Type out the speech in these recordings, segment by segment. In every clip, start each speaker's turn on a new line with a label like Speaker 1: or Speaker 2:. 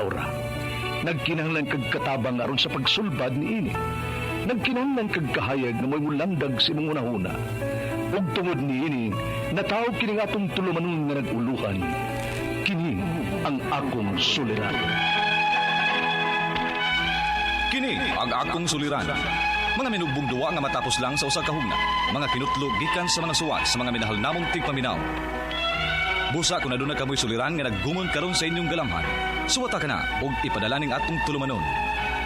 Speaker 1: Laura. Nagkinahanglan kag katabang aron sa pagsulbad ni ini. Nagkinahanglan kag kahayag na may mulandag sa imong unahuna. Ug tungod ni ini, natawag kini nga atong tulumanon nga naguluhan. Kini ang akong suliran.
Speaker 2: Kini ang akong suliran. Mga minugbong duwa nga matapos lang sa usa ka hugna. Mga kinutlog gikan sa mga suwat sa mga minahal namong tigpaminaw. Busa kung aduna kamoy suliran nga naggumon karon sa inyong galamhan. Suwata ka na ug ipadala ning atong tulumanon.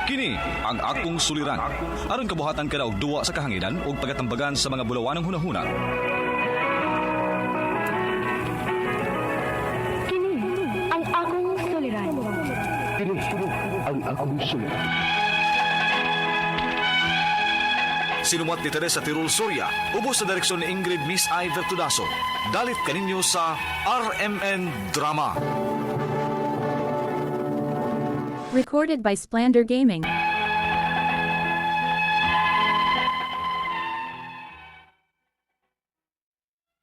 Speaker 2: Kini ang akong suliran. Aron kabuhatan ka na og duwa sa kahanginan ug pagatambagan sa mga bulawanong hunahuna.
Speaker 3: Kini ang akong suliran.
Speaker 1: Kini ang akong suliran.
Speaker 2: Sinumat ni Teresa Tirul Soria, ubos sa direksyon ni Ingrid Miss I. Vertudaso. Dalit kaninyo sa RMN Drama.
Speaker 4: Recorded by Splander Gaming.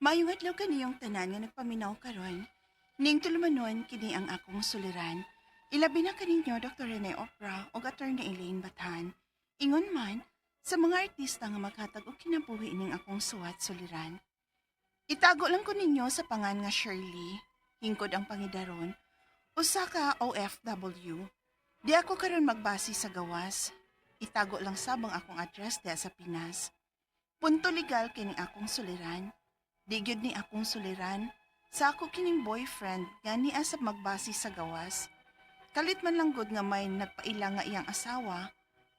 Speaker 5: Mayong adlaw kaniyong tanan nga nagpaminaw karon. Ning tulumanon kini ang akong suliran. Ilabi na kaninyo Dr. Rene Opra o Attorney Elaine Batan. Ingon man, sa mga artista nga maghatag og kinabuhi ning akong suwat suliran. Itago lang ko ninyo sa pangan nga Shirley, hingkod ang pangidaron, usa ka OFW. Di ako karon magbase sa gawas. Itago lang sabang akong address diha sa Pinas. Punto legal kini akong suliran. Di gyud ni akong suliran sa ako kining boyfriend nga niya sa magbase sa gawas. Kalit man lang gud nga may nagpaila nga iyang asawa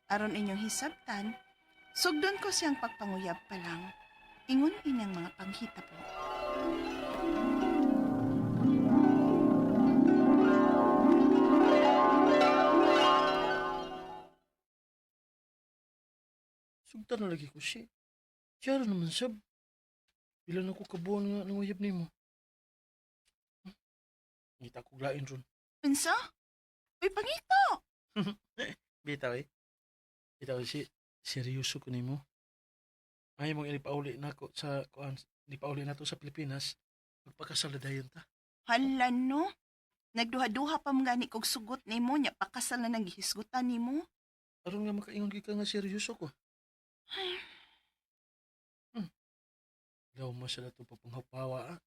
Speaker 5: aron inyong hisabtan. Sugdon ko siyang pagpanguyab pa lang. Ingon inang mga panghita po.
Speaker 6: Sugtan na lagi ko siya. Siya rin naman sab. Bilan ako kabuan nga nanguyab ni mo. Ngita ko glain ron.
Speaker 5: Unsa? Uy, pangito!
Speaker 6: Bitaw eh. Bitaw si seryoso ko ni mo. Ay mong inipauli na ako sa kuan. Inipauli na to sa Pilipinas. Magpakasaladayon ta.
Speaker 5: Hala no? Nagduha-duha pa mga ni kog sugot ni mo, nya pakasal na naghihisgutan ni mo.
Speaker 6: Aron nga makaingon ka nga seryoso ko. Daw mo siya na ito papanghapawa ah.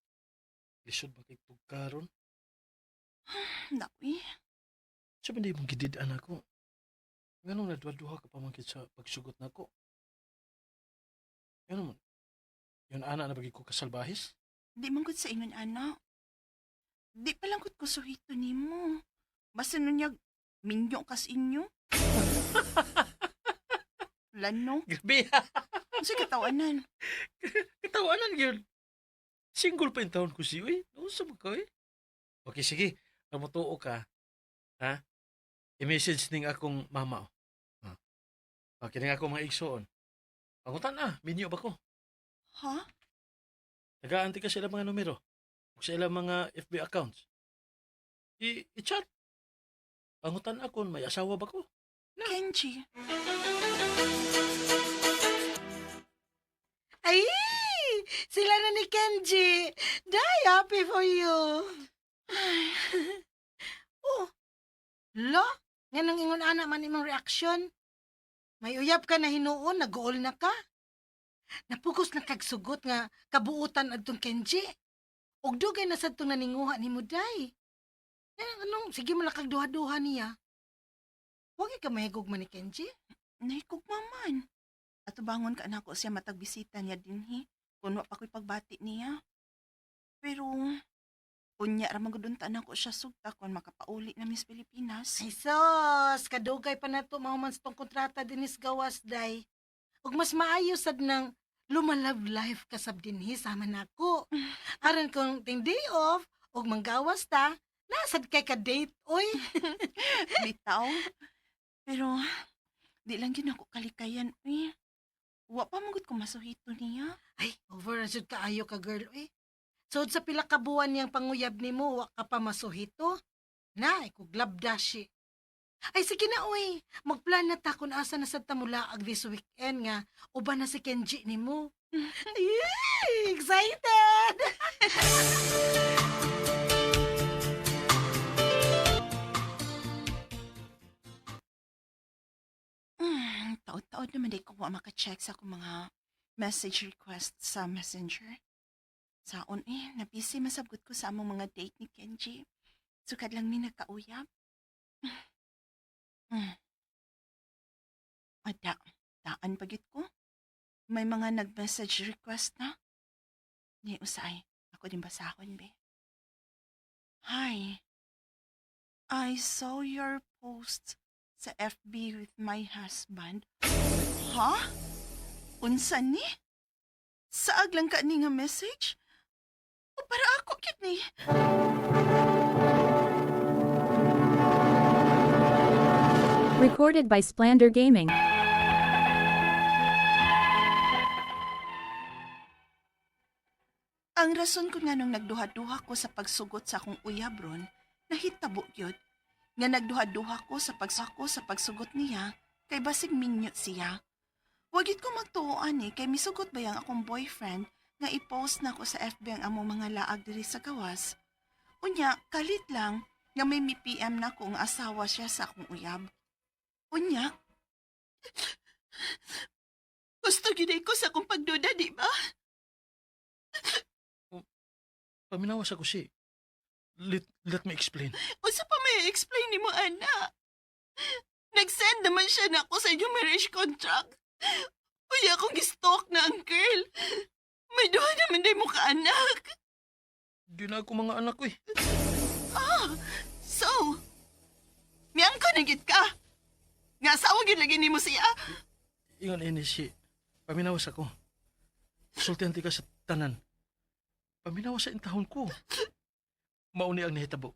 Speaker 6: Lisod makitugkaron.
Speaker 5: Nawi,
Speaker 6: Sabi hindi mong gididaan ako. Ganun na duha-duha ka pamangkit sa pagsugot na ko. Ganun mo. Yun ana na bagi ko kasalbahis.
Speaker 5: di man gud sa ingon anak. Di pa lang gud ko suhito ni mo. Basta nun niya, minyo kas inyo. Lano?
Speaker 6: Grabe
Speaker 5: Kasi katawanan.
Speaker 6: Katawanan yun. Single pa yung taon ko siya eh. Nausa mo ka eh. Okay, sige. Kamutuo ka. Ha? I-message ning akong mama. Ha? Okay, ning akong mga igsoon. Pangutan na. Minyo ba ko?
Speaker 5: Ha?
Speaker 6: Nagaanti ka sila mga numero. O sa ilang mga FB accounts. I-chat. Pangutan ako. May asawa ba ko?
Speaker 5: Kenji.
Speaker 7: Ay! Sila na ni Kenji. Die happy for you. Oh. Lo, nga nang ingon ana man imong reaksyon. May uyab ka na hinuon, nag-uol na ka. Napugos na kagsugot nga kabuutan adtong Kenji. Og dugay na sad tong naninguha nimo day. Anong sige mo lang kagduha-duha niya. Huwag ka mahigog man ni Kenji.
Speaker 5: Nahikog maman. At bangon ka na ako siya matagbisita niya dinhi. Kung wa pa ko'y pagbati niya. Pero, unya ramang guduntan ako siya sugta kung makapauli na Miss Pilipinas.
Speaker 7: Ay sos, kadugay pa na to mahuman sa tong kontrata dinis gawas day. Ug mas maayo sad nang lumalove life kasab dinhi sama nako. Aron kung ting day off ug manggawas ta, nasad kay ka date oy.
Speaker 5: Bitaw. Pero, di lang yun ako kalikayan, uy. Wa pa magod ko masuhito niya.
Speaker 7: Ay, over na jud kaayo ka girl oy. Sod sa pila ka buwan niyang panguyab nimo wa ka pa masuhito. Na, ikuglabdashi. Ay sige na oy, magplan na ta kung asa na sad ta mulaag this weekend nga uban na si Kenji nimo. Yay! Excited!
Speaker 5: Taod-taod naman di ko wa maka-check sa akong mga message request sa Messenger. Saon nabisi masabgot ko sa among mga date ni Kenji. Sukad lang mi nagkauyab. Hmm. Daan pagit ko. May mga nag-message request na. Ni usay, ako din basahon, be. Hi, I saw your post sa FB with my husband. Ha? Unsa ni? Saag lang ka ni nga message? O para ako kit ni?
Speaker 4: Recorded by Splander Gaming.
Speaker 5: Ang rason ko nga nung nagduha-duha ko sa pagsugot sa akong uyab ron, nahitabo gyud nga nagduha-duha ko sa pagsugot niya kay basig minyot siya. Wagit ko magtuoan kay misugot ba yang akong boyfriend nga i-post na ko sa FB ang among mga laag diri sa gawas. Unya, kalit lang nga may mi-PM na ko nga asawa siya sa akong uyab. Unya, gusto gid ko sa akong pagduda, di ba?
Speaker 6: Paminawas ako si. Let me explain.
Speaker 5: Unsa pa may explain ni mo, ana? Nag-send naman siya na ako sa inyong marriage contract. Uya akong gistalk na ang girl. May duha naman day mo ka anak.
Speaker 6: Di na ako mga anak ko eh.
Speaker 5: So, miyang ka nagit ka. Nga sawag yun lagi ni mo siya.
Speaker 6: Ingon ini si. Paminawas ako. Sultihan ka sa tanan. Paminawas sa intahon ko. Mauni ang nahitabo.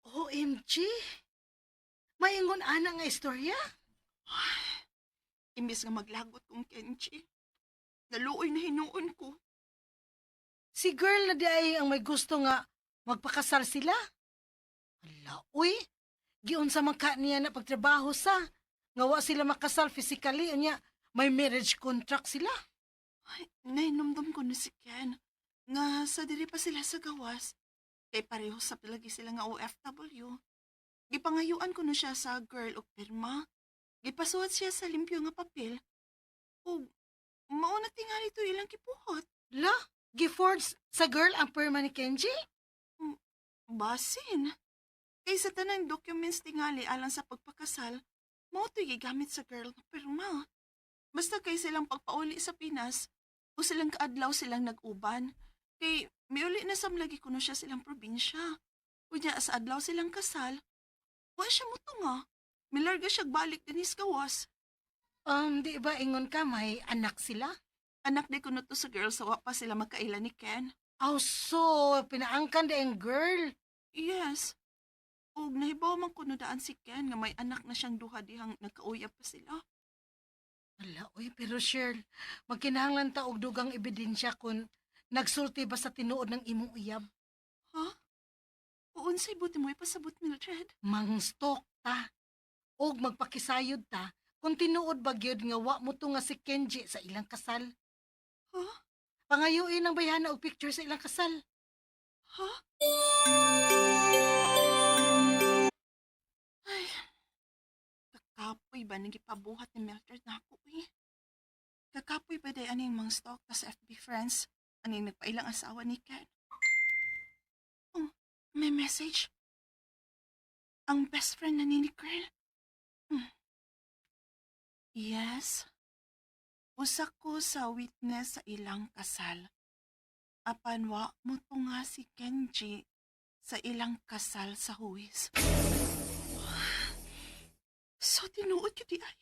Speaker 7: OMG! Maingon ana nga istorya?
Speaker 5: Imbis nga maglagot kong Kenji. Naluoy na hinuon ko.
Speaker 7: Si girl na di ay ang may gusto nga magpakasal sila. Hala, uy! Giun sa mangka niya na pagtrabaho sa. Nga wa sila makasal physically. Unya, may marriage contract sila.
Speaker 5: Nainumdum ko na si Ken. Nga sa diri pa sila sa gawas. Kay pareho sa pilagi sila nga OFW. Gipangayuan ko na siya sa girl o pirma. Gipasuhat siya sa limpyo nga papel. O mauna tingali to ilang kipuhot.
Speaker 7: La, giforge sa girl ang perma ni Kenji?
Speaker 5: Basin. Kay sa tanang documents tingali alang sa pagpakasal, mao to'y gigamit sa girl nga pirma. Basta kay silang pagpauli sa Pinas, o silang kaadlaw silang nag-uban. Kay miuli na samlagi kuno siya silang probinsya. Unya sa adlaw silang kasal, wa siya mutunga. Milarga siya balik dinis gawas.
Speaker 7: Di ba ingon ka may anak sila?
Speaker 5: Anak di kuno to sa girl sa wa pa sila magkaila ni Ken.
Speaker 7: Oh, so, pinaangkan da yung girl.
Speaker 5: Yes. Ug nahibaw man kuno daan si Ken nga may anak na siyang duha dihang nagkauyab pa sila.
Speaker 7: Wala, uy, pero Cheryl, magkinahanglan ta og dugang ebidensya kung nagsulti ba sa tinuod ng imong uyab.
Speaker 5: Ha? Uunsay buti mo ipasabot, Mildred?
Speaker 7: Mangstok ta. Og magpakisayod ta kung tinuod ba gyud nga wa mo to nga si Kenji sa ilang kasal.
Speaker 5: Ha?
Speaker 7: Pangayuin ang bayana og picture sa ilang kasal.
Speaker 5: Ha? Ay, kakapoy ba nang ipabuhat ni Mildred na ako Kakapoy ba day aning mga stalk tas FB friends aning nagpailang asawa ni Ken? Oh, may message. Ang best friend na ni girl. Yes. Usa ko sa witness sa ilang kasal. Apan wa mo to nga si Kenji sa ilang kasal sa huwis. So tinuod ko di ay.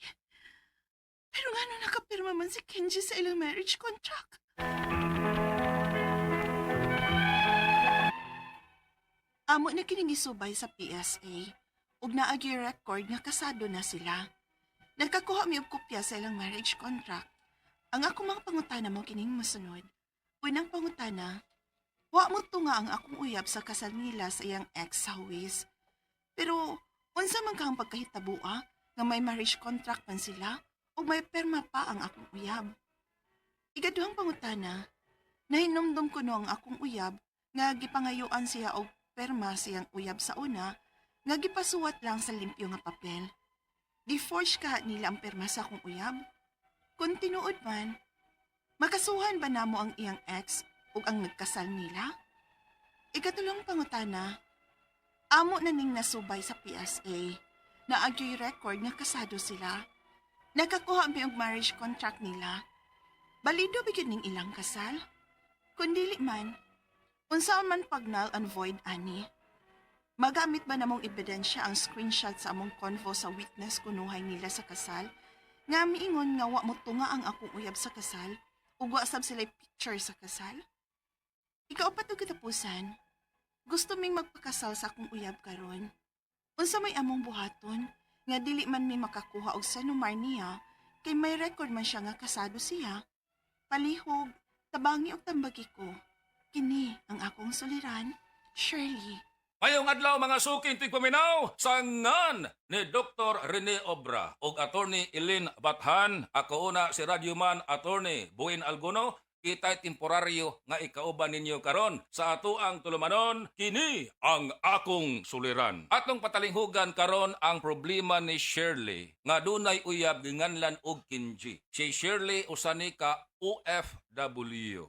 Speaker 5: Pero nga nung nakapirma man si Kenji sa ilang marriage contract. Amo na kiningisubay sa PSA ug naagi record nga kasado na sila. Nagkakuha mi og kopya sa ilang marriage contract. Ang ako mga pangutana mo kining masunod. Unang pangutana, wa mo to nga ang akong uyab sa kasal nila sa iyang ex sa huwis. Pero, unsa man kang pagkahitabua nga may marriage contract man sila o may perma pa ang akong uyab. Ikaduhang pangutana, nahinumdum ko no ang akong uyab nga gipangayuan siya og perma siyang uyab sa una nga gipasuwat lang sa limpyo nga papel. Di-forge ka nila ang perma sa akong uyab. Kung tinuod man, makasuhan ba namo ang iyang ex ug ang nagkasal nila? Ikatulong pangutana, amo na ning nasubay sa PSA na agyo'y record nga kasado sila. Nakakuha mi og marriage contract nila. Balido bigyan ning ilang kasal? Kung dili man, unsa man pag null and void ani? Magamit ba namong ebidensya ang screenshot sa among convo sa witness kunuhay nila sa kasal? Nga miingon nga wa mo tunga ang akong uyab sa kasal ug wa sab sila picture sa kasal? Ikaapat og katapusan, gusto ming magpakasal sa akong uyab karon. Unsa may among buhaton nga dili man mi makakuha og sanumar niya kay may record man siya nga kasado siya. Palihog, tabangi og tambagi ko. Kini ang akong suliran, Shirley.
Speaker 8: Mayong adlaw mga suking tigpaminaw sa ngan ni Dr. Rene Obra ug Attorney Eileen Bathan. Ako una si Radyoman Attorney Buin Alguno. Kita'y temporaryo nga ikauban ninyo karon sa atoang tulumanon, kini ang akong suliran. Atong patalinghugan karon ang problema ni Shirley nga dunay uyab ginganlan og Kinji. Si Shirley usani ka OFW.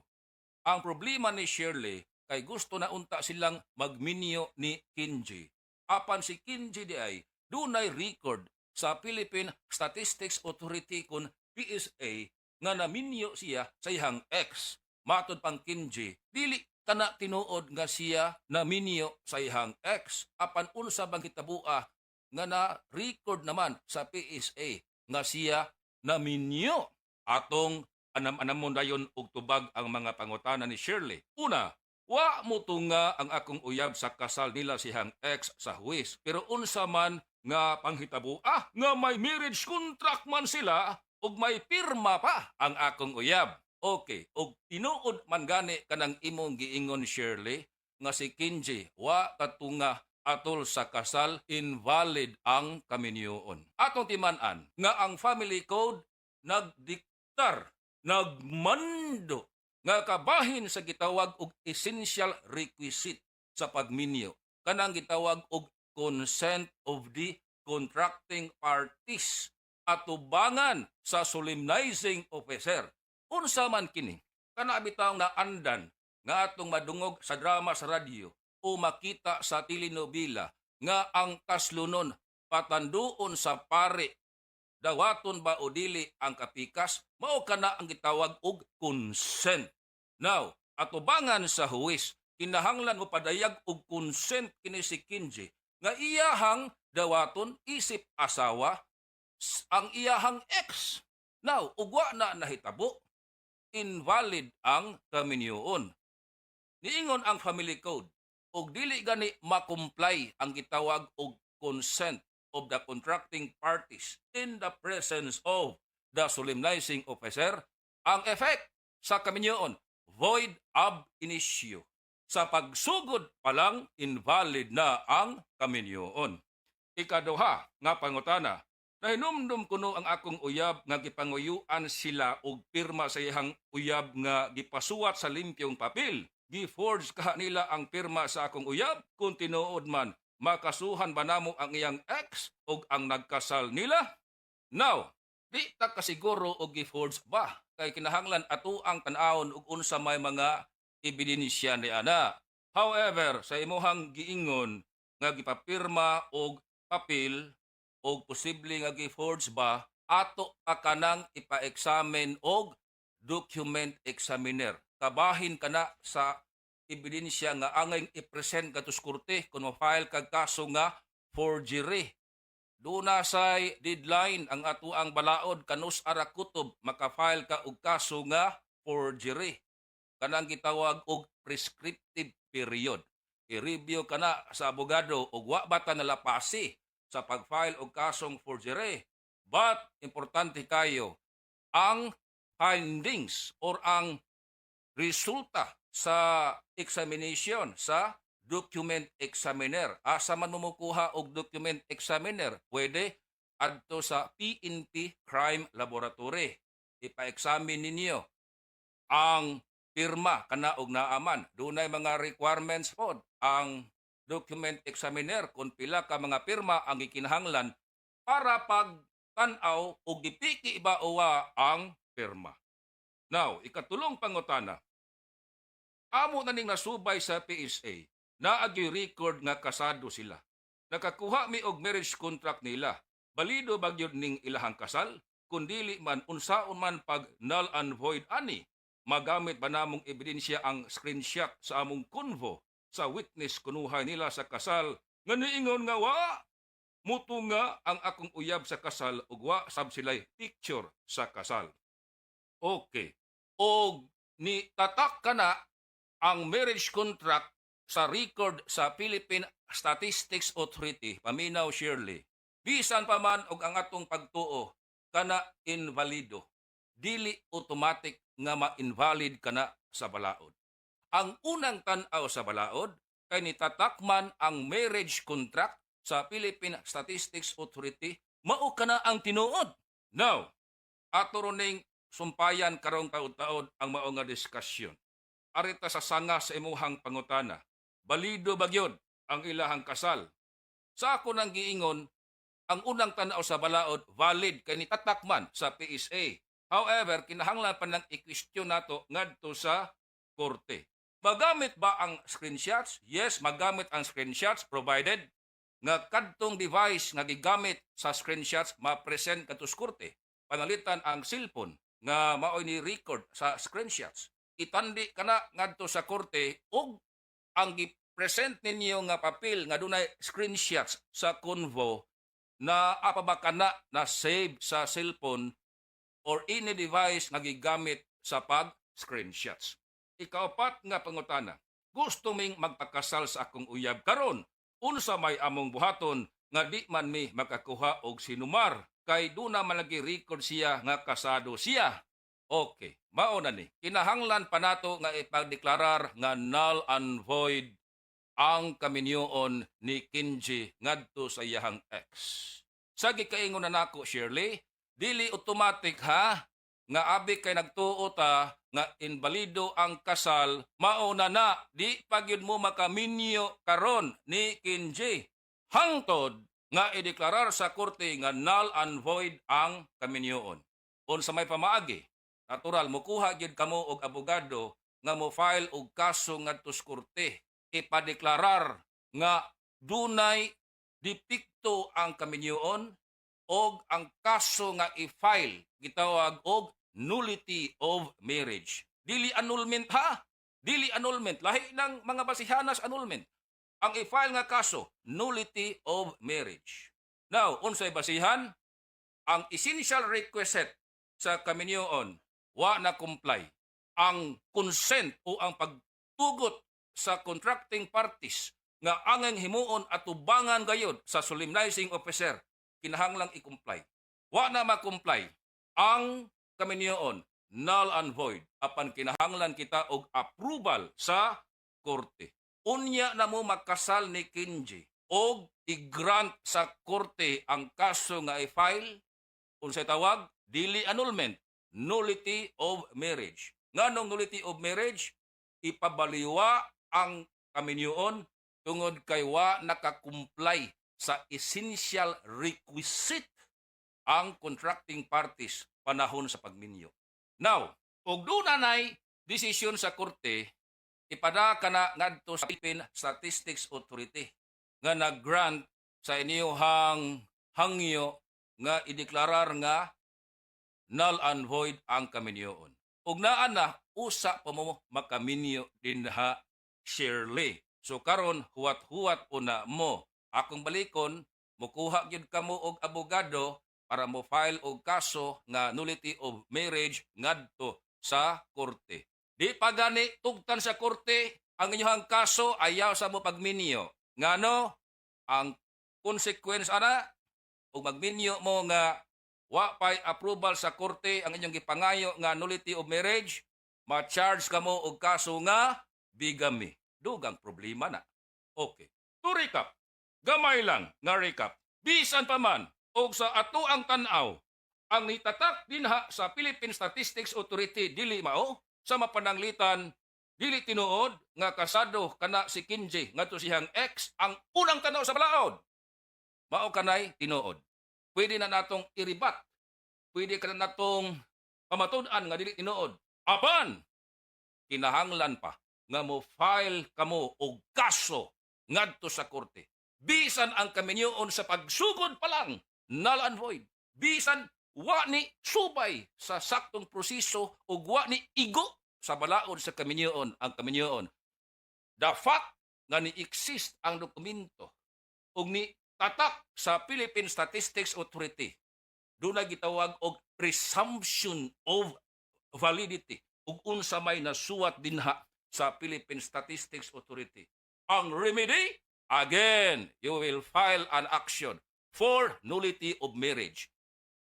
Speaker 8: Ang problema ni Shirley kay gusto na unta silang magminyo ni Kinji. Apan si Kinji di ay dunay record sa Philippine Statistics Authority kun PSA nga naminyo siya sa iyang ex. Matod pang Kinji, dili kana tinuod nga siya naminyo sa iyang ex. Apan unsa bang kitabua nga na-record naman sa PSA nga siya naminyo. Atong anam-anamon dayon og tubag ang mga pangutana ni Shirley. Una, wa mo tunga ang akong uyab sa kasal nila siyang ex sa huwis. Pero unsa man nga panghitabo, nga may marriage contract man sila ug may pirma pa ang akong uyab. Okay, ug tinuod man gani kanang imong giingon Shirley nga si Kinji wa katunga atol sa kasal, invalid ang kaminyoon. Atong timan-an nga ang family code nagdiktar, nagmando nga kabahin sa gitawag og essential requisite sa pagminyo. Kanang gitawag og consent of the contracting parties atubangan sa solemnizing officer. Unsa man kini, kana bitaw na andan nga atong madungog sa drama sa radyo o makita sa telenovela nga ang kaslunon patanduon sa pare, dawaton ba o dili ang kapikas, mao kana ang gitawag og consent. Now, atubangan sa huwis, kinahanglan mo padayag og consent kini si Kinji nga iyahang dawaton isip asawa ang iyahang ex. Now, ugwa na nahitabo, invalid ang kaminyoon. Niingon ang family code, ug dili gani makomply ang gitawag og consent of the contracting parties in the presence of the solemnizing officer, ang effect sa kaminyoon, void ab initio. Sa pagsugod pa lang, invalid na ang kaminyoon. Ikaduha nga pangutana, nahinumdum kuno ang akong uyab nga gipanguyuan sila og pirma sa iyang uyab nga gipasuwat sa limpyong papel. Giforge ka nila ang pirma sa akong uyab kung tinuod man, makasuhan ba namo ang iyang ex og ang nagkasal nila? Now, di ta kasiguro og giforge ba? Kay kinahanglan ato ang tan-awon og unsa may mga ebidensya ni ana. However, sa imuhang giingon nga gipapirma og papel o posible nga gi-forge ba, ato pa kanang ipa-examine og document examiner. Kabahin kana sa ebidensya nga angay i-present katus korte kung ma-file kag kaso nga forgery. Duna say deadline ang ato ang balaod kanus ara kutob maka-file ka og kaso nga forgery. Kanang gitawag og prescriptive period. I-review kana sa abogado og wa bata nalapasi sa pag-file og kasong forgery. But, importante kayo, ang findings or ang resulta sa examination sa document examiner. Asa man mo mukuha og document examiner? Pwede adto sa PNP Crime Laboratory. Ipa-examine ninyo ang pirma kana og naaman. Dunay mga requirements pod ang document examiner kung pila ka mga pirma ang ikinahanglan para pag tan-aw og gipiki ba uwa ang pirma. Now, ikatulong pangutana. Amo na ning nasubay sa PSA na agi record nga kasado sila. Nakakuha mi og marriage contract nila. Balido ba gyud ning ilahang kasal? Kung dili man unsaon man pag null and void ani, magamit ba namong ebidensya ang screenshot sa among convo sa witness kunuhay nila sa kasal nga niingon nga wa muto nga ang akong uyab sa kasal ug wa sab sila'y picture sa kasal. Okay. Og ni tatak kana ang marriage contract sa record sa Philippine Statistics Authority, paminaw Shirley. Bisan pa man og ang atong pagtuo kana invalido, dili automatic nga ma-invalid kana sa balaod. Ang unang tan-aw sa balaod kay nitatakman ang marriage contract sa Philippine Statistics Authority, mao kana ang tinuod. Now, ato ning sumpayan karong taud-taud ang mao nga diskusyon. Arita sa sanga sa imuhang pangutana. Balido ba gyud ang ilahang kasal? Sa ako nang giingon, ang unang tan-aw sa balaod valid kay nitatakman sa PSA. However, kinahanglan pa nang i-question nato ngadto sa korte. Magamit ba ang screenshots? Yes, magamit ang screenshots provided nga kadtong device nga gigamit sa screenshots ma-present kadto sa korte. Panalitan ang cellphone nga maoy ni record sa screenshots. Itandi kana ngadto sa korte ug ang gi-present ninyo nga papel nga dunay screenshots sa convo na apabaka na save sa cellphone or any device nga gigamit sa pag-screenshots. Ikaapat nga pangutana, gusto ming magpakasal sa akong uyab karon. Unsa may among buhaton nga di man mi makakuha og sinumar kay duna man lagi record siya nga kasado siya. Okay, mao na ni. Kinahanglan pa nato nga ipagdeklarar nga null and void ang kaminyoon ni Kenji ngadto sa iyahang ex. Sa gikaingon na nako Shirley, dili automatic ha nga abi kay nagtuo ta nga invalido ang kasal, mao na di pagyud mo makaminyo karon ni Kenji. Hangtod nga ideklarar sa korte nga null and void ang kaminyoon. Unsa may pamaagi, natural mokuha gyud kamo og abogado nga mo file og kaso ngadto sa korte. Ipadeklarar nga dunay depekto ang kaminyoon og ang kaso nga i-file gitawag og nullity of marriage. Dili annulment ha? Dili annulment. Lahi ng mga basihanas annulment. Ang i-file nga kaso, nullity of marriage. Now, unsay basihan? Ang essential requisite sa kaminyoon, wa na comply. Ang consent o ang pagtugot sa contracting parties nga angeng himuon at tubangan gayod sa solemnizing officer, kinahanglang i-comply. Wa na ma-comply ang kaminyoon, null and void, apan kinahanglan kita og approval sa korte. Unya na mo magkasal ni Kenji og i-grant sa korte ang kaso nga i-file, unsay tawag, dili annulment, nullity of marriage. Nganong nullity of marriage? Ipabaliwa ang kaminyoon tungod kay wa nakakumply sa essential requisite ang contracting parties panahon sa pagminyo. Now, og doon nay desisyon sa korte, ipada ka na ngadto sa Philippine Statistics Authority nga nag-grant sa inyong hangyo nga ideklarar nga null and void ang kaminyoon. Ug naa na usa pa mo makaminyo din ha Shirley. So karon huwat-huwat una mo. Akong balikon, mukuha gyud kamo og abogado para mo file og kaso nga nullity of marriage ngadto sa korte. Di pa gani tugtan sa korte ang inyong kaso ayaw sa mo pagminyo. Ngano ang consequence ana ug magminyo mo nga wa pay approval sa korte ang inyong gipangayo nga nullity of marriage, ma-charge kamo og kaso nga bigamy. Dugang problema na. Okay. To recap, gamay lang nga recap. Bisan pa man, o sa ato ang tanaw, ang nitatak dinha sa Philippine Statistics Authority dili mao, sa mapananglitan, dili tinuod nga kasado kana si Kinji ngadto siyang ex ang unang tanaw sa balaod. Mao kanay tinuod. Pwede na natong iribat. Pwede ka na natong pamatud-an nga dili tinuod. Apan, kinahanglan pa nga mo file kamo og kaso ngadto sa korte. Bisan ang kaminyoon sa pagsugod pa lang, null and void. Bisan wa ni subay sa saktong proseso o wa ni igo sa balaod sa kaminyoon ang kaminyoon. The fact nga ni exist ang dokumento o ni tatak sa Philippine Statistics Authority, doon na gitawag og presumption of validity ug unsa may nasuwat dinha sa Philippine Statistics Authority. Ang remedy, again, you will file an action for nullity of marriage.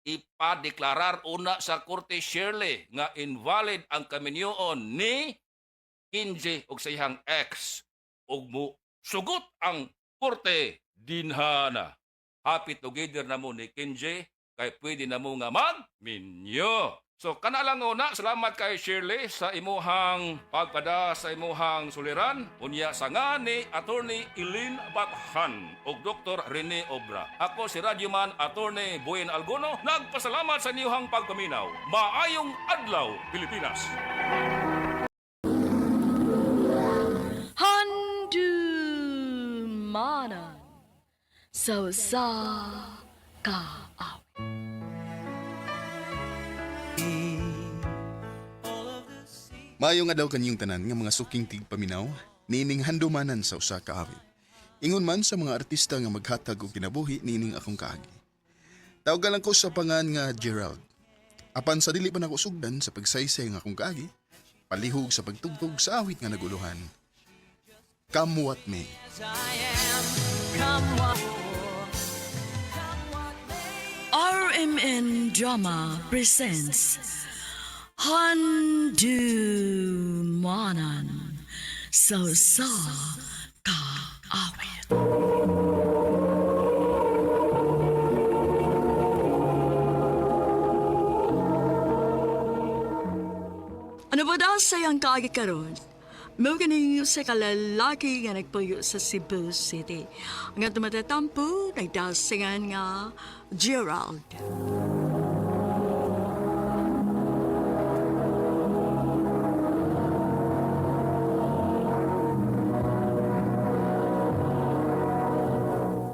Speaker 8: Ipadeklarar una sa Korte Shirley nga invalid ang kaminyoon ni Kinji ug sa iyang ex ug mo sugot ang Korte dinhana. Happy together na mo ni Kinji kay pwede na mo nga magminyo. So kana lang una, salamat kay Shirley sa imuhang pagpada sa imuhang suliran. Unya sa nga ni Attorney Eileen Bathan ug Dr. Rene Obra. Ako si Radyoman Attorney Boyen Algono, nagpasalamat sa inyong pagpaminaw. Maayong adlaw, Pilipinas!
Speaker 3: Handumanan sa kaaw.
Speaker 9: Maayo nga daw kanyang tanan nga mga suking tigpaminaw, nining handumanan sa usa ka awit. Ingon man sa mga artista nga maghatag og kinabuhi nining akong kaagi. Tawagan lang ko sa pangan nga Gerald. Apan sa dili pa nako sugdan sa pagsaysay nga akong kaagi, palihog sa pagtugtog sa awit nga naguluhan. Come what may.
Speaker 10: RMN Drama presents Handumanan sa kaawit. Ano ba daw sayang kaagi karon? Mao ganing sa kalalaki nga nagpuyo sa Cebu City. Nga tumatatampo, nagdasingan nga Gerald.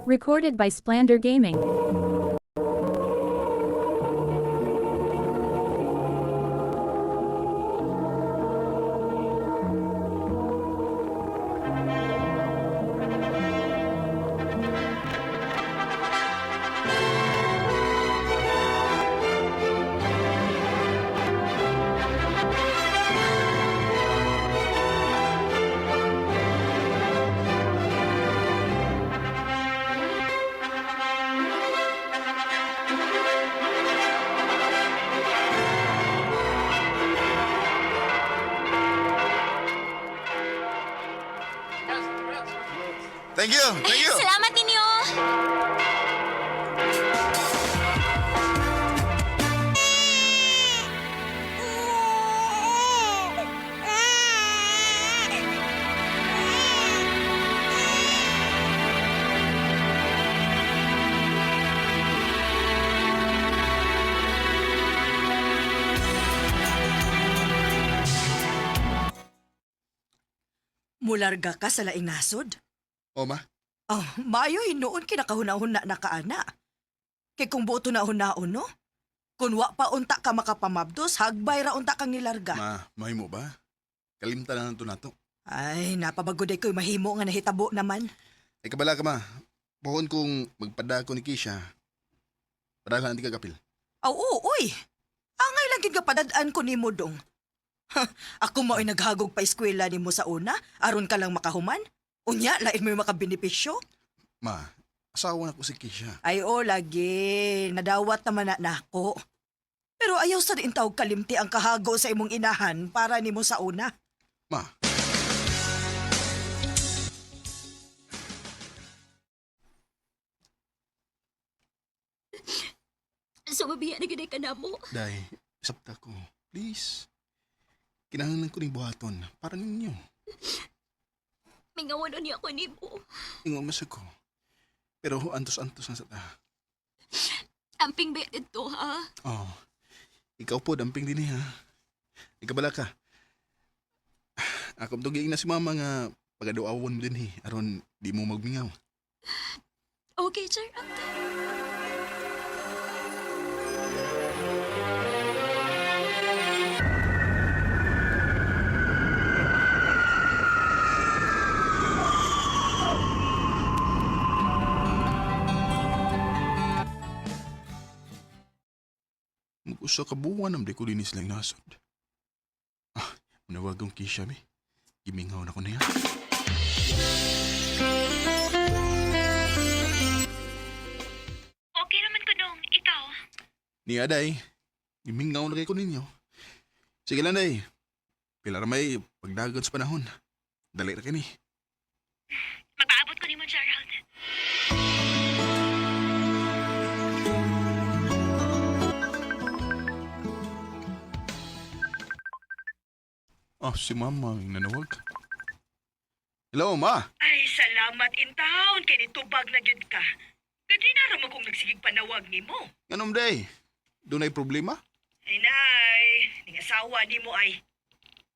Speaker 4: Recorded by Splander Gaming.
Speaker 9: Thank you! Thank you!
Speaker 3: Salamat ninyo!
Speaker 10: Mularga ka sa laing nasod?
Speaker 9: O ma,
Speaker 10: Oh, maayo hinuon kinakahuna-huna na kaana. Kay kung buto na hunaon no? Kung wa pa unta ka makapamabdos, hagbay ra unta kang nilarga.
Speaker 9: mahimo ba? Kalimtan na to nato.
Speaker 10: Ay, napabagoday ko'y mahimo nga nahitabo naman.
Speaker 9: Ay kabala ka ma, pohon kong magpada ko ni Kisha. Padala hindi ka kapil.
Speaker 10: Aw, uy! Angay lang gid ka padadaan ko nimo dong. Ako mo ay naghagog pa eskwela nimo sa una, aron ka lang makahuman? Unya, lain mo yung makabenepisyo?
Speaker 9: Ma, asawa na ko si Kisha.
Speaker 10: Ay, lagi. Nadawat naman na nako. Pero ayaw sa rin tawag kalimti ang kahago sa imong inahan para nimo sa una.
Speaker 9: Ma,
Speaker 10: Sumabihan na gini ka na mo.
Speaker 9: Day, sabta ko. Please. Kinahanglan ko ning buhaton para ninyo.
Speaker 10: Mingawan na niya ako ni mo.
Speaker 9: Ingon mas ako. Pero antos-antos na sa ta.
Speaker 10: Amping ba ito, ha?
Speaker 9: Oh, ikaw po, damping din ha. Ikabala ka. Ako tugig na si mama nga pagaduawon mo din aron di mo magmingaw.
Speaker 10: Okay, Gerald.
Speaker 9: Mag-usa ka buwan am di ko din silang nasod. Manawagong kisya mi. Gimingaw na ko niya.
Speaker 3: Okay naman ko dong, ikaw.
Speaker 9: Ni Aday, gimingaw na kay ko ninyo. Sige lang day. Pila ra may pagdagan sa panahon. Dali ra kini.
Speaker 3: Magpaabot ko ni mo, Gerald.
Speaker 9: Si mama ang nanawag. Hello, ma.
Speaker 11: Ay, salamat in town. Kay nitubag na gyud ka. Kadri na ramo kong nagsigig panawag ni mo.
Speaker 9: Ganun day. Doon ay problema?
Speaker 11: Ay, nay. Ning asawa ni mo ay.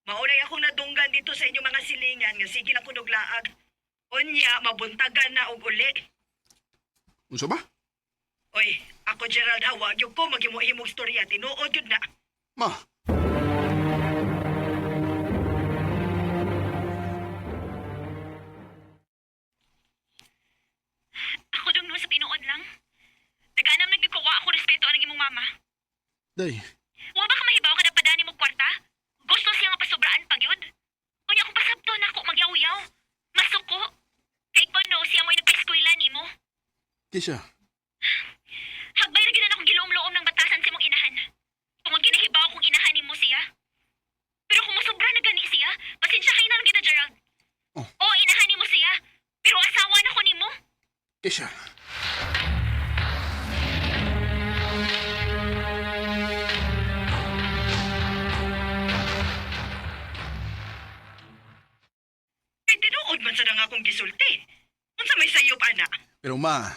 Speaker 11: Maulay akong nadunggan dito sa inyong mga silingan nga sige na kunog laag. Unya, mabuntagan na og uli.
Speaker 9: Unsa ba?
Speaker 11: Oy, ako Gerald Hawa, yung ko maghimuhimong storya. Tinuod yun na.
Speaker 9: Ma,
Speaker 3: Ako dong no sa tinuod lang. Naghanam nagkukuha ako respeto ang imong mama.
Speaker 9: day.
Speaker 3: Wa ba ka mahibaw kada padani mo kwarta? Gusto siya nga pasobraan pagyud. Unya kung pasabto na ako magyaw-yaw. Masuko. Kay pa no siya mo'y nagpa-eskwela nimo.
Speaker 9: Kisha,
Speaker 3: Hagbay ra gyud na akong giloom-loom ng batasan sa imong inahan. Tungod ginahibaw kong inahan nimo siya. Pero kung mosobra na gani siya, pasensya kay na lang kita, Gerald.
Speaker 9: Oh.
Speaker 3: Oo, inahan nimo siya. Pero asawa na ko nimo.
Speaker 9: Kisha.
Speaker 11: Kay tinuod man sa nga akong gisulti. Unsa may sayop, ana?
Speaker 9: Pero ma,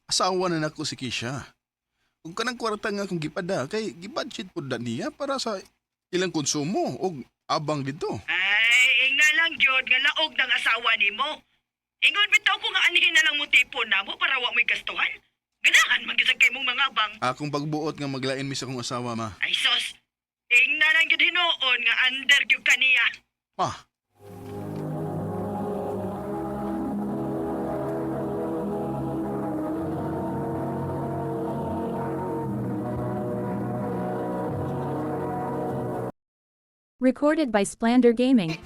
Speaker 9: asawa na nako si Kisha. Kung kanang kwarta nga akong gipada, kay gibudget po da niya para sa ilang konsumo o abang dito.
Speaker 11: Ay, ingna lang gyud nga laog ng asawa nimo. Ingon bitaw ko nga anhin na lang mo tipon namo para wa mo'y gastuhan. Ganahan man gyud kay mong mga bang.
Speaker 9: Akong pagbuot nga maglain mi sa akong asawa, ma.
Speaker 11: Ay sos. Ingna lang gyud hinuon nga under gyud kaniya.
Speaker 9: Ma,
Speaker 4: Recorded by Splander Gaming.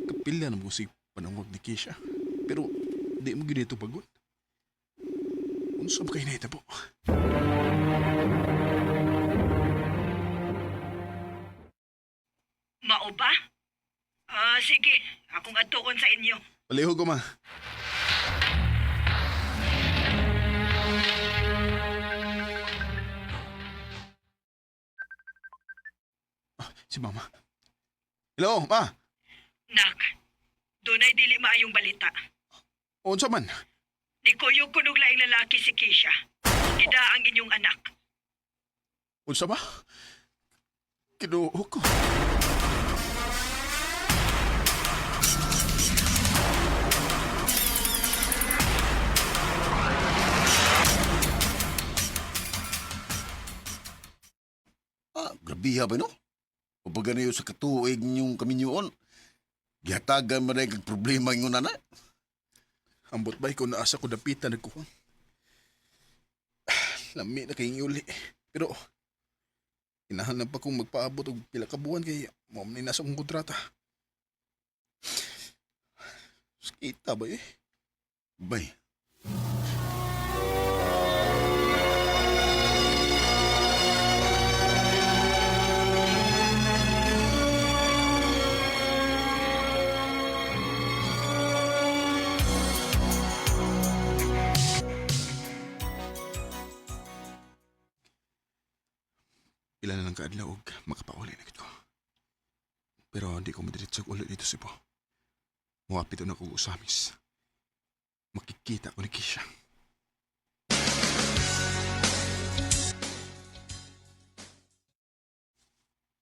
Speaker 9: kapila na mo si panawag ni Kisha. Pero di mo ginito pagod. Unsa ba kayo na itabo?
Speaker 11: Mao ba? Sige. Akong atuon sa inyo.
Speaker 9: Paliho ko, ma. Si mama. Hello, ma.
Speaker 11: Nak, dunay dili maayong balita.
Speaker 9: Unsa man?
Speaker 11: Nikuyog kunog laing lalaki si Keisha. Ida ang inyong anak.
Speaker 9: Unsa ba? Kinuho ko.
Speaker 12: Grabe ba no? Kapag ano sa katuig niyong kaminyoon, gihatagan mo na yung problema yung nana.
Speaker 9: Ambot ba ko naasa ko dapitan nagkuhan. Lami na kayong uli. Pero, inahanap pa kong magpaabot og pila ka buwan kay mo man nasa akong kontrata. Kita ba eh?
Speaker 12: Bay,
Speaker 9: lang kaadlaw og makapauli na kito. Pero hindi ko madiretso ulit dito si Po. Muwapit na ko usamis. Makikita ko ni Kisha.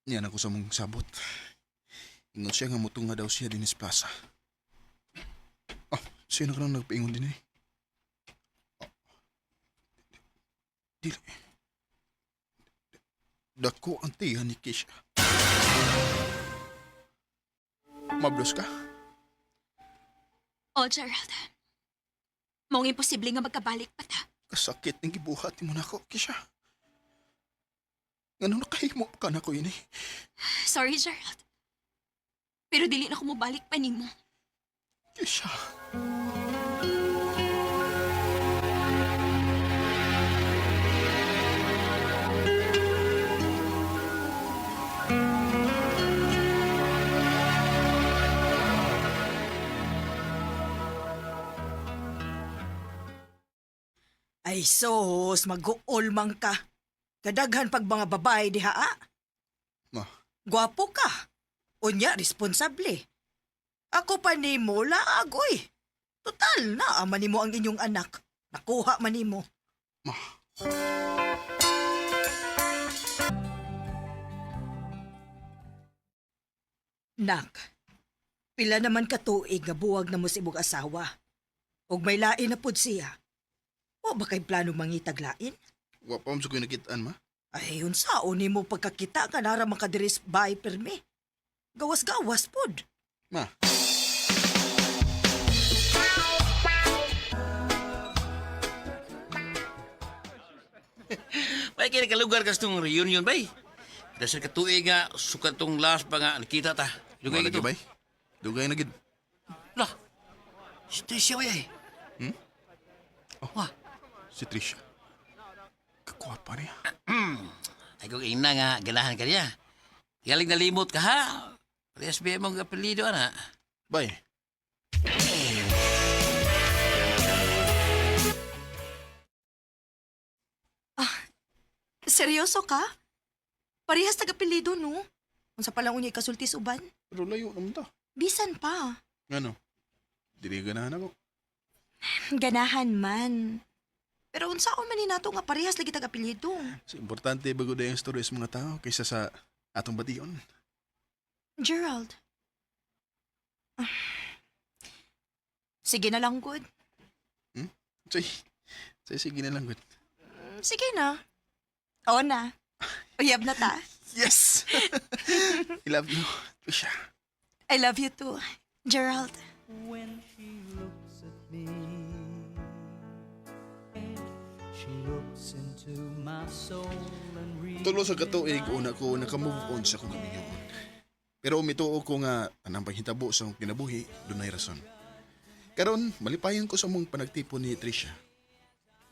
Speaker 9: Niyan ako sa mong sabot. Ingon siya nga mutunga daw siya din sa plaza. Ah, sino ka lang nagpaingon din eh? Dili. Dako ang tiyan ni Kisha. Mablos ka?
Speaker 3: Oh, Gerald. Mong imposible nga magkabalik pa ta.
Speaker 9: Kasakit ng gibuhat mo na ako, Kisha. Ganun nakahimo ka na ko yun eh.
Speaker 3: Sorry, Gerald. Pero dili na ko mobalik pa nimo.
Speaker 9: Kisha.
Speaker 11: Ay sos, mag-uol man ka. Kadaghan pag mga babae diha, ah.
Speaker 9: Ma,
Speaker 11: Gwapo ka. Unya, responsable. Ako pa ni mo, laagoy. Total, naaman ni mo ang inyong anak. Nakuha man ni mo.
Speaker 9: ma.
Speaker 11: Nak, pila naman ka tuig nga buwag na mo si imong asawa. Og may lain na pud siya. O ba kay plano mangitag lain?
Speaker 9: Wa pa mo sa ko nakitaan, ma.
Speaker 11: Ay, yun saon ni mo pagkakita ka nara makadiris bahay permi. Gawas-gawas pod.
Speaker 9: Ma,
Speaker 13: May kini kalugar kas tong reunion bay. Dasar ka tuig nga sukat tong last pa nga nakita ta. Dugay
Speaker 9: wala
Speaker 13: gito.
Speaker 9: gibay. Dugay na gid.
Speaker 13: Lah. Stisya bay. Wah,
Speaker 9: Si Trisha. Kakwapa niya.
Speaker 13: ay kung ina nga ganahan ka niya. Galing nalimot ka ha. Parehas ba mong apelido ana?
Speaker 9: Bay,
Speaker 7: Seryoso ka? Parehas tagapilido, no? Unsa pa lang unya ikasultis uban?
Speaker 9: pero layo naman ta.
Speaker 7: Bisan pa.
Speaker 9: Ano? Dili ganahan ako.
Speaker 7: Ganahan man. Pero unsa man ni nato nga parehas lagi tagapilido?
Speaker 9: So, importante bago na yung story sa mga tao kaysa sa atong bation.
Speaker 7: Gerald. Ah. Sige na lang, good.
Speaker 9: Sige na lang, good.
Speaker 7: Sige na. Oo na. Uyab na ta.
Speaker 9: Yes! I love you, Trisha.
Speaker 7: I love you too, Gerald.
Speaker 14: When she looks at me, she looks into my soul and reads.
Speaker 9: Tulo sa katuig, una ko nakamove on sa kong kaminyon. Pero mituo ko nga anang panghitabo sa akong kinabuhi, doon ay rason. Karon, malipayon ko sa mong panagtipo ni Trisha.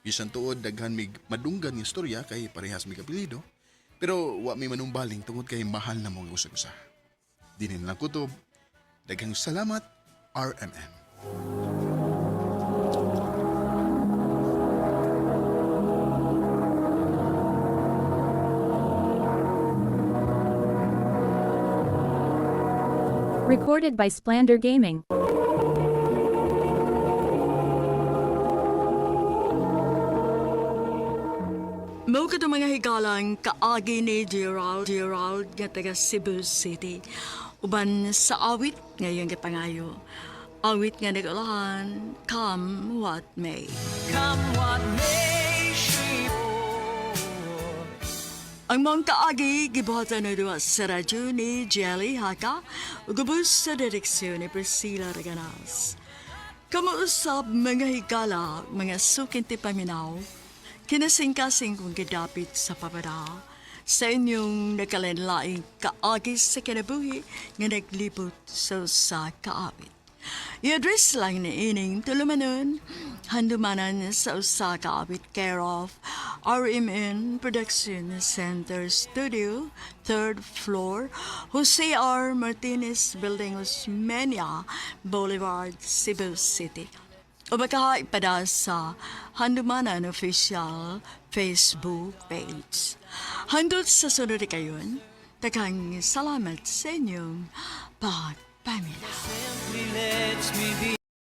Speaker 9: Bisan tuod, daghan mig madunggan ng istorya kay parehas mig apelido, pero wa may manumbaling tungod kay mahal na mong usag-usa. Dinin lang kutob, daghang salamat, RMN.
Speaker 4: Recorded by Splander Gaming.
Speaker 10: Mao ka mga higalang kaagi ni Gerald nga taga Cebu City. Uban sa awit ngayon kapangayo. Awit nga nagulahan, come what may.
Speaker 14: Come what may, she
Speaker 10: Ang mga kaagi, gibuhatan na duwa sa radyo ni Jelly Haka, ugubos sa direksyon ni Priscilla Raganas. Kamuusap mga higala, mga sukinti paminaw, kinasing-kasing kong gidapit sa papada, sa inyong nakalanlaing kaagi sa kinabuhi nga naglibot sa kaawit. I-address lang ni ining tulumanon, handumanan sa usa kaawit care of RMN Production Center Studio, 3rd floor, Jose R. Martinez Building, Osmeña Boulevard, Cebu City. O baka ipada sa Handumanan Official Facebook page. Handot sa sunod kayon, takang salamat sa inyong pagpamilya.
Speaker 14: Simply lets me be